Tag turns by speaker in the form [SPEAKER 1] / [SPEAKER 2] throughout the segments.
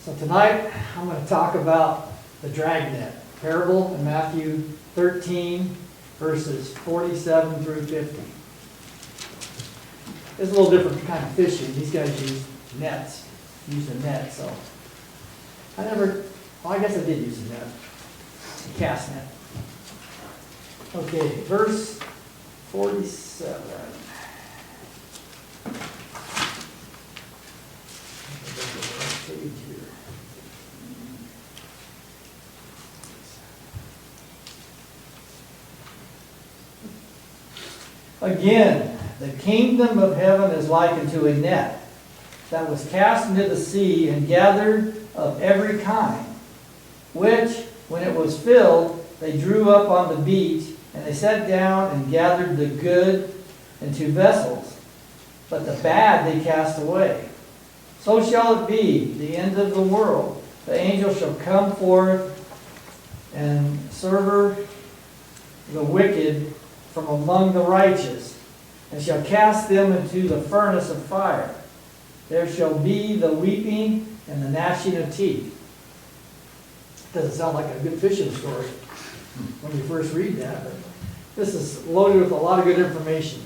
[SPEAKER 1] So tonight, I'm going to talk about the Dragnet parable in Matthew 13, verses 47 through 50. It's a little different kind of fishing. These guys use nets, use a net, so I guess I did use a net, a cast net. Okay, verse 47. Again, the kingdom of heaven is likened to a net that was cast into the sea and gathered of every kind, which, when it was filled, they drew up on the beach, and they sat down and gathered the good into vessels, but the bad they cast away. So shall it be, the end of the world. The angel shall come forth and sever the wicked from among the righteous, and shall cast them into the furnace of fire. There shall be the weeping and the gnashing of teeth. Doesn't sound like a good fishing story when you first read that, but this is loaded with a lot of good information.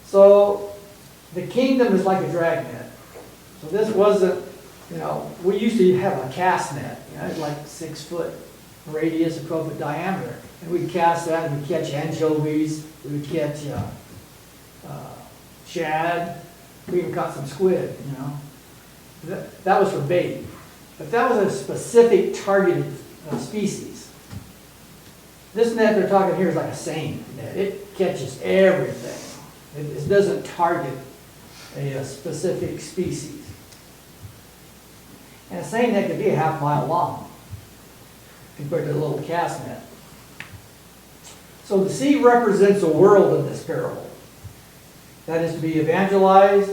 [SPEAKER 1] So, the kingdom is like a dragnet. So this wasn't, we used to have a cast net, it's like 6 foot radius, a 12-foot diameter. And we'd cast that and we'd catch anchovies, we would catch shad, we even caught some squid, That was for bait. But that was a specific targeted species. This net they're talking here is like a seine net. It catches everything. It doesn't target a specific species. And a seine net could be a half-mile long compared to a little cast net. So the sea represents a world in this parable that is to be evangelized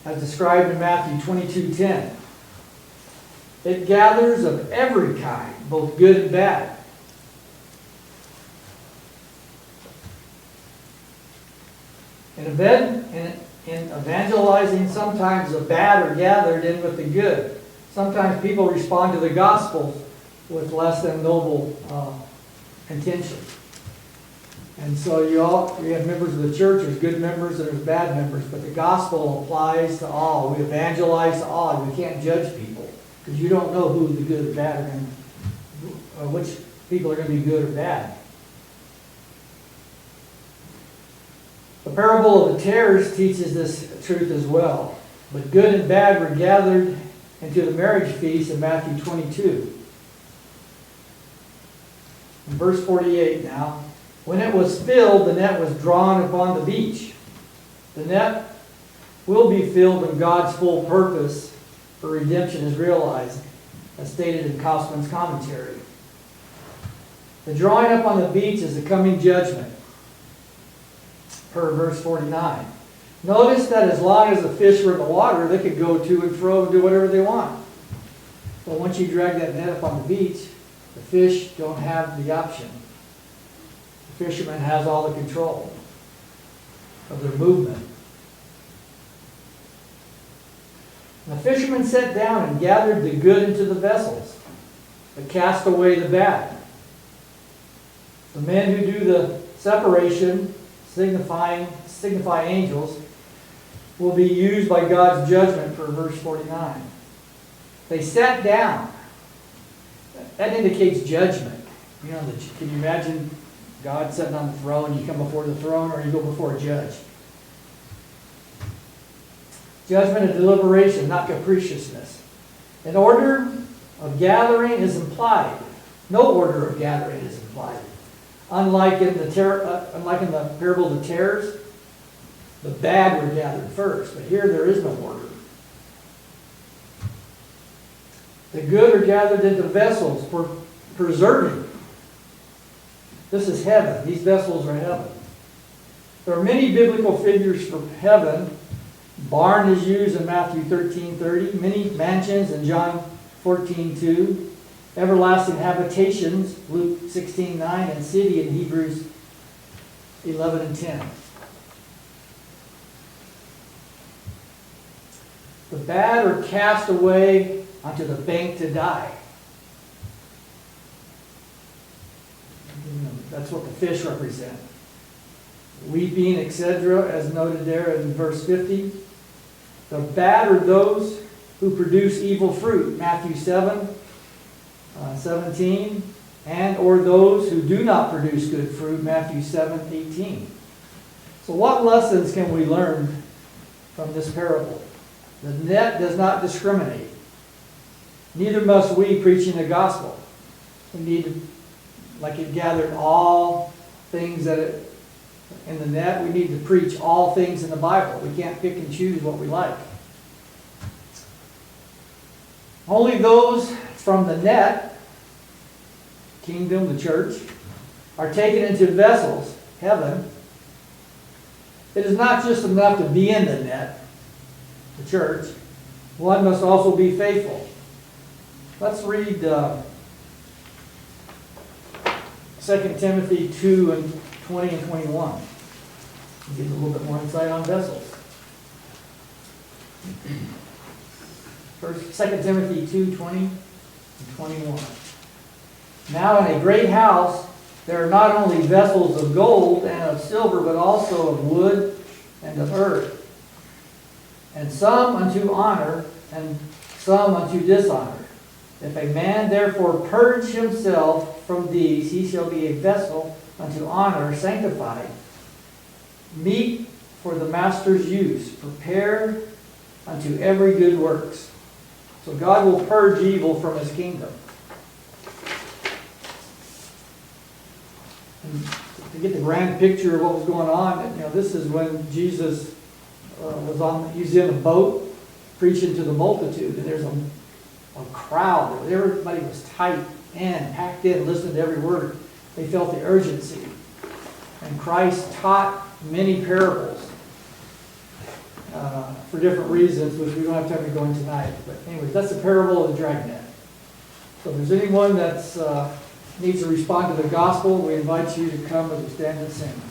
[SPEAKER 1] as described in Matthew 22:10. It gathers of every kind, both good and bad. In evangelizing, sometimes the bad are gathered in with the good. Sometimes people respond to the gospel with less than noble intentions. And so you have members of the church, there's good members and there's bad members, but the gospel applies to all. We evangelize to all. We can't judge people because you don't know who the good or bad are going to, or which people are going to be good or bad. The parable of the tares teaches this truth as well. But good and bad were gathered into the marriage feast in Matthew 22. In verse 48 now, when it was filled, the net was drawn upon the beach. The net will be filled when God's full purpose for redemption is realized, as stated in Kaufman's commentary. The drawing up on the beach is the coming judgment, per verse 49. Notice that as long as the fish were in the water, they could go to and fro and do whatever they want. But once you drag that net up on the beach, the fish don't have the option. The fisherman has all the control of their movement. And the fishermen sat down and gathered the good into the vessels, but cast away the bad. The men who do the separation, signify angels, will be used by God's judgment for verse 49. They sat down. That indicates judgment. Can you imagine God sitting on the throne, you come before the throne, or you go before a judge? Judgment and deliberation, not capriciousness. An order of gathering is implied. No order of gathering is implied. Unlike in the parable of the tares, the bad were gathered first, but here there is no order. The good are gathered into vessels for preserving. This is heaven. These vessels are heaven. There are many biblical figures for heaven. Barn is used in Matthew 13:30. Many mansions in John 14:2. Everlasting habitations, Luke 16:9, and city in Hebrews 11:10. The bad are cast away onto the bank to die. That's what the fish represent. Weeping, etc., as noted there in verse 50. The bad are those who produce evil fruit, Matthew 7:17, and or those who do not produce good fruit, Matthew 7:18. So what lessons can we learn from this parable? The net does not discriminate. Neither must we preaching the gospel. We need to, like it gathered all things that in the net, we need to preach all things in the Bible. We can't pick and choose what we like. Only those from the net, kingdom, the church, are taken into vessels, heaven. It is not just enough to be in the net, the church. One must also be faithful. Let's read 2 Timothy 2:20 and 21. Get a little bit more insight on vessels. First, 2 Timothy 2:20 and 21. Now in a great house there are not only vessels of gold and of silver, but also of wood and of earth, and some unto honor and some unto dishonor. If a man therefore purge himself from these, he shall be a vessel unto honor, sanctified, meet for the master's use, prepared unto every good works. So God will purge evil from his kingdom. And to get the grand picture of what was going on, this is when Jesus he's in a boat preaching to the multitude, and there's a crowd. Everybody was tight in, packed in, listening to every word. They felt the urgency. And Christ taught many parables for different reasons, which we don't have time to go into tonight. But anyways, that's the parable of the Dragnet. So if there's anyone that needs to respond to the gospel, we invite you to come as we stand and sing.